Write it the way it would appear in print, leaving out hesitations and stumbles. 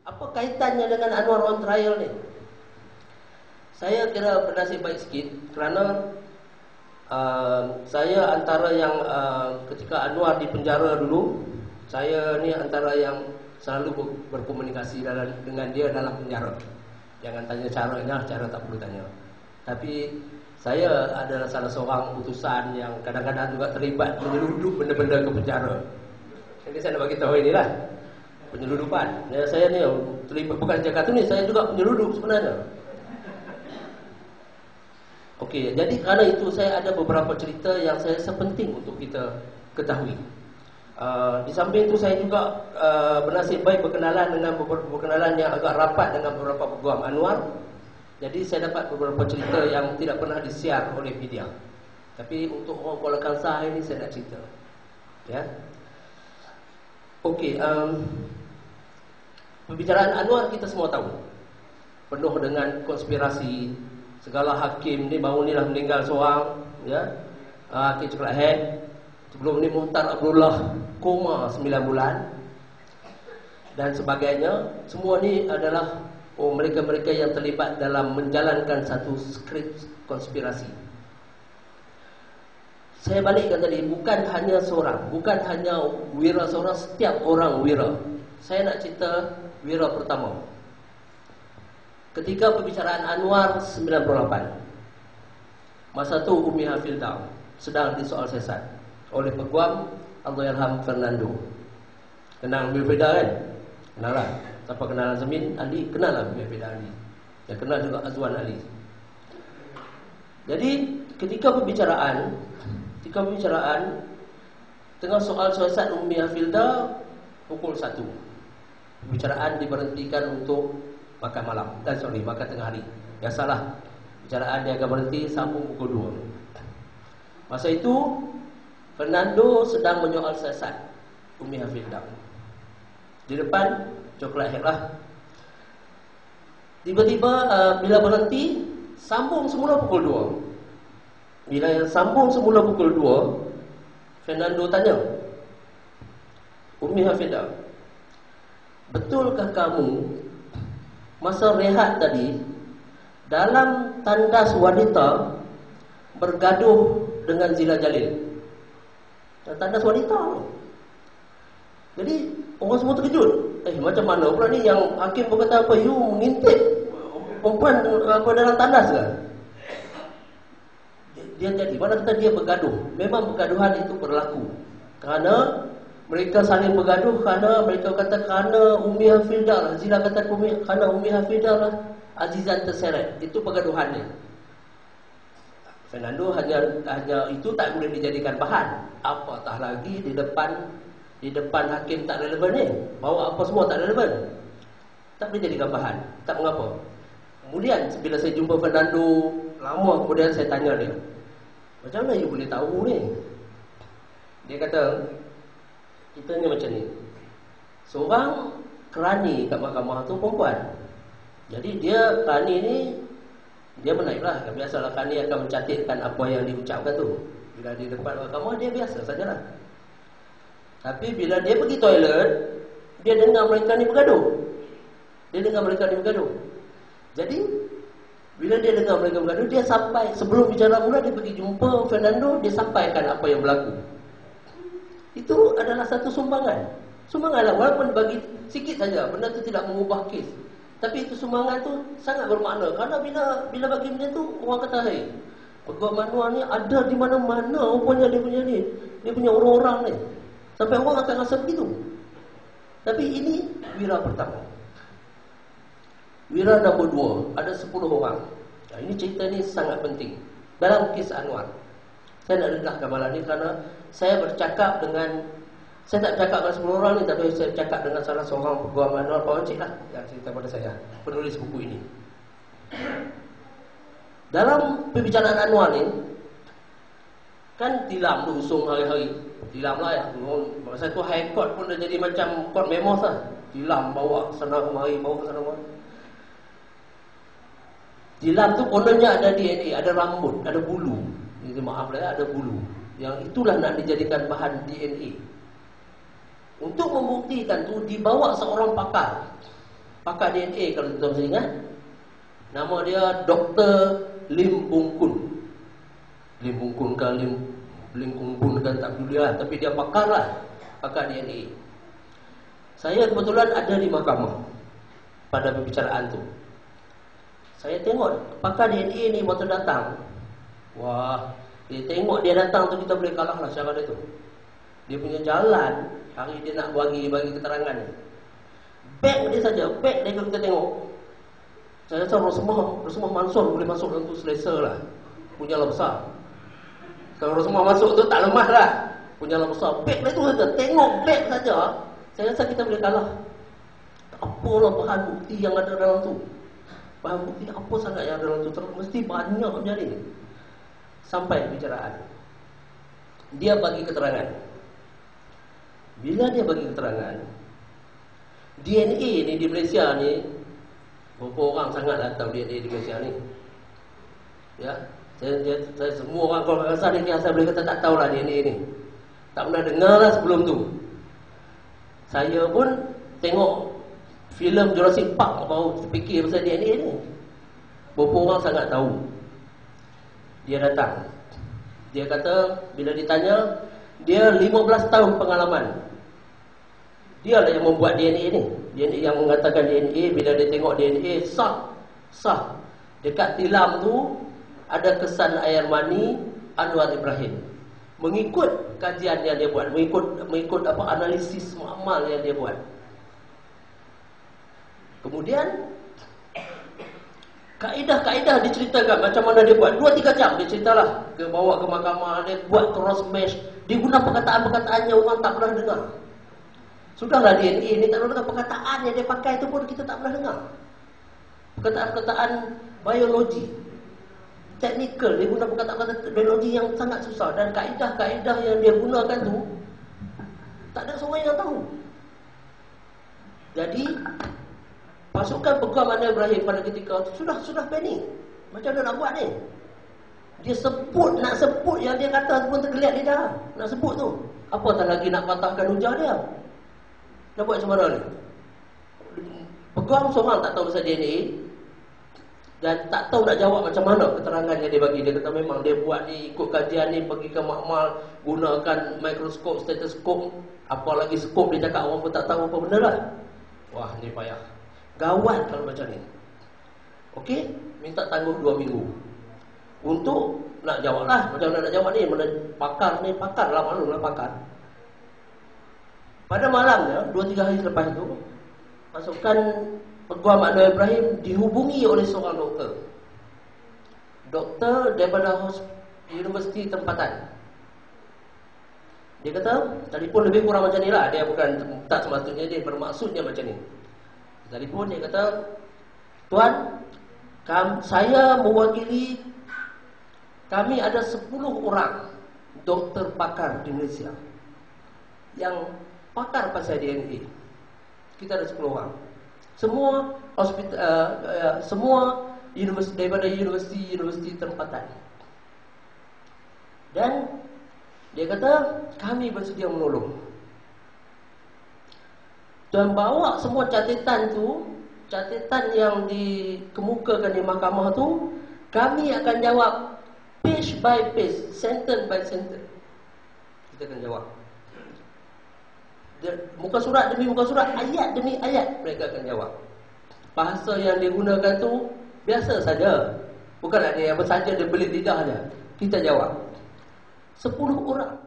Apa kaitannya dengan Anwar on trial ni? Saya kira bernasib baik sikit kerana saya antara yang ketika Anwar di penjara dulu, saya ni antara yang selalu berkomunikasi dengan dia dalam penjara. Jangan tanya caranya, cara tak perlu tanya. Tapi saya adalah salah seorang utusan yang kadang-kadang juga terlibat menyelundup benda-benda ke penjara. Jadi saya nak bagi tahu inilah penyeludupan. Saya ni terlibat bukan Jakarta ni, saya juga penyeludup sebenarnya. Okey, jadi kerana itu saya ada beberapa cerita yang saya rasa penting untuk kita ketahui. Di samping itu saya juga bernasib baik berkenalan yang agak rapat dengan beberapa peguam Anwar. Jadi saya dapat beberapa cerita yang tidak pernah disiar oleh media. Tapi untuk orang Kuala Kangsar ini saya nak cerita. Ya. Okey, pembicaraan Anwar kita semua tahu. Penuh dengan konspirasi. Segala hakim ni baru ni lah meninggal seorang, ya. Hakim Coklat Head. Sebelum ni Muhtar Abdullah koma 9 bulan dan sebagainya. Semua ni adalah mereka-mereka yang terlibat dalam menjalankan satu skrip konspirasi. Saya balikkan tadi, bukan hanya seorang, bukan hanya wira seorang, setiap orang wira. Saya nak cerita wira pertama. Ketika pembicaraan Anwar 98, masa tu Umi Hafildah sedang disoal sesat oleh peguam Allahyarham Fernando. Kenal Umi Hafildah kan? Kenal lah. Siapa kenal Azmin Ali? Kenal lah Umi Hafildah Ali. Yang kenal juga Azwan Ali. Jadi ketika pembicaraan tengah soal sesat Umi Hafildah pukul 1. Pembicaraan diberhentikan untuk makan malam makan tengah hari. Biasalah, bicaraan dia akan berhenti sambung pukul 2. Masa itu Fernando sedang menyoal sesat Umi Hafildah. Di depan Coklat Head lah. Tiba-tiba bila berhenti, sambung semula pukul 2. Bila sambung semula pukul 2, Fernando tanya, Umi Hafildah, betulkah kamu masa rehat tadi dalam tandas wanita bergaduh dengan Zila Jalil? Tandas wanita tu. Jadi orang semua terkejut. Macam mana pula ni yang hakim berkata apa? You mengintip perempuan apa dalam tandas ke? Dia jadi mana kata dia bergaduh. Memang pergaduhan itu berlaku kerana mereka saling bergaduh kerana mereka kata kerana Umi Hafildah lah. Zila kata kerana Umi Hafildah lah Azizan terseret. Itu pergaduhannya. Fernando hanya itu tak boleh dijadikan bahan. Apatah lagi di depan hakim tak relevan ni. Bawa apa semua tak relevan. Tak boleh jadikan bahan. Tak mengapa. Kemudian bila saya jumpa Fernando lama kemudian saya tanya dia, macam mana you boleh tahu ni? Dia kata, kita ni macam ni. Seorang kerani kat mahkamah tu perempuan. Jadi dia kerani ni dia menaiklah. Biasalah kerani akan mencatatkan apa yang diucapkan tu. Bila di depan mahkamah dia biasa sajalah. Tapi bila dia pergi toilet, dia dengar mereka ni bergaduh. Jadi bila dia dengar mereka bergaduh, dia sampai sebelum bicara mula dia pergi jumpa Fernando, dia sampaikan apa yang berlaku. Itu adalah satu sumbangan. Sumbanganlah, walaupun bagi sikit saja, benda tu tidak mengubah kes. Tapi itu sumbangan tu sangat bermakna. Kerana bila bagi benda tu, orang kata, hey, peguam Anwar ni ada di mana-mana rupanya dia punya ni. Dia punya orang-orang ni. Sampai orang akan rasa begitu. Tapi ini wira pertama. Wira nombor 2, ada 10 orang. Ini cerita ni sangat penting dalam kes Anwar. Saya nak dedahkan malam ni kerana saya bercakap dengan, saya tak bercakap dengan 10 orang ni, tapi saya bercakap dengan salah seorang peguam Anwar, Pak Encik lah, yang cerita pada saya, penulis buku ini. Dalam pembicaraan Anwar ni, kan tilam tu usung hari-hari. Tilam lah ya. Masa tu High Court pun dah jadi macam court memos lah. Tilam bawa sana kemari, bawa ke sana kemari. Tilam tu kononnya ada DNA, ada rambut, ada bulu. Ini maaf lah ya, ada bulu. Yang itulah nak dijadikan bahan DNA. Untuk membuktikan tu dibawa seorang pakar pakar DNA kalau tuan masih ingat. Nama dia Dr. Lim Bung Kun. Lim Bung Kun kan Lim Bung Kun kan tak peduli lah, tapi dia pakar lah, pakar DNA. Saya kebetulan ada di mahkamah pada perbicaraan tu. Saya tengok pakar DNA ni waktu datang. Wah, dia tengok dia datang tu kita boleh kalah lah cara dia tu. Dia punya jalan, hari dia nak bagi keterangan ni. Beg dia saja, beg dia kalau kita tengok. Saya rasa Rasulullah Mansur boleh masuk dalam tu selesa lah. Punyalah besar. Kalau Rasulullah masuk tu tak lemah lah. Punyalah besar. Beg dia tu saja, tengok beg saja. Saya rasa kita boleh kalah. Tak apalah bahan bukti yang ada dalam tu. Bahan bukti apa sangat yang ada dalam tu. Mesti banyak jadi. Sampai bicaraan. Dia bagi keterangan. Bila dia bagi keterangan, DNA ni di Malaysia ni, berapa orang sangatlah tahu DNA di Malaysia ni. Ya, saya semua orang kalau rasa ni saya boleh kata tak tahulah DNA ni. Tak pernah dengar lah sebelum tu. Saya pun tengok filem Jurassic Park baru fikir pasal DNA ni. Berapa orang sangat tahu. Dia datang. Dia kata bila ditanya, dia 15 tahun pengalaman. Dia lah yang membuat DNA ni. DNA yang mengatakan DNA, bila dia tengok DNA sah. Dekat tilam tu ada kesan air mani Anwar Ibrahim. Mengikut kajian yang dia buat, mengikut apa analisis makmal yang dia buat. Kemudian kaedah-kaedah diceritakan macam mana dia buat. 2-3 jam dia ceritalah. Dia bawa ke mahkamah, dia buat cross match. Dia guna perkataan-perkataan yang orang tak pernah dengar. Sudahlah DNA ni tak pernah dengar. Perkataan yang dia pakai tu pun kita tak pernah dengar. Perkataan-perkataan biologi, teknikal. Dia guna perkataan-perkataan biologi yang sangat susah. Dan kaedah-kaedah yang dia gunakan tu tak ada seorang yang tahu. Jadi pasukan peguam Anwar Ibrahim pada ketika itu sudah panik. Macam mana nak buat ni? Dia nak sebut yang dia kata pun tergeliat lidah. Nak sebut tu. Apatah lagi nak patahkan hujah dia. Nak buat macam mana ni? Peguam seorang tak tahu pasal DNA dan tak tahu nak jawab macam mana keterangan yang dia bagi. Dia kata memang dia buat ni ikut kajian ni, pergi ke makmal, gunakan mikroskop, stetoskop, apa lagi skop dia cakap orang pun tak tahu apa benda lah. Wah, ni payah. Gawat kalau macam ni. Okey, minta tangguh 2 minggu untuk nak jawab lah. Macam mana nak jawab ni? Mana pakar lah, maklumlah pakar. Pada malamnya 2-3 hari selepas itu, pasukan peguam Anwar Ibrahim dihubungi oleh seorang doktor daripada universiti tempatan. Dia kata telefon lebih kurang macam ni lah. Dia bukan tak semestinya, dia bermaksudnya macam ni. Telefon dia kata, "Tuan, saya mewakili, kami ada 10 orang doktor pakar di Malaysia yang pakar pasal DNA. Kita ada 10 orang. Semua hospital, semua universiti, daripada universiti tempatan. Dan dia kata kami bersedia menolong. Dan bawa semua catatan tu, catatan yang dikemukakan di mahkamah tu, kami akan jawab page by page, sentence by sentence. Kita akan jawab. Muka surat demi muka surat, ayat demi ayat mereka akan jawab. Bahasa yang digunakan tu biasa saja. Bukanlah dia apa saja dia belit lidah dia. Kita jawab. 10 orang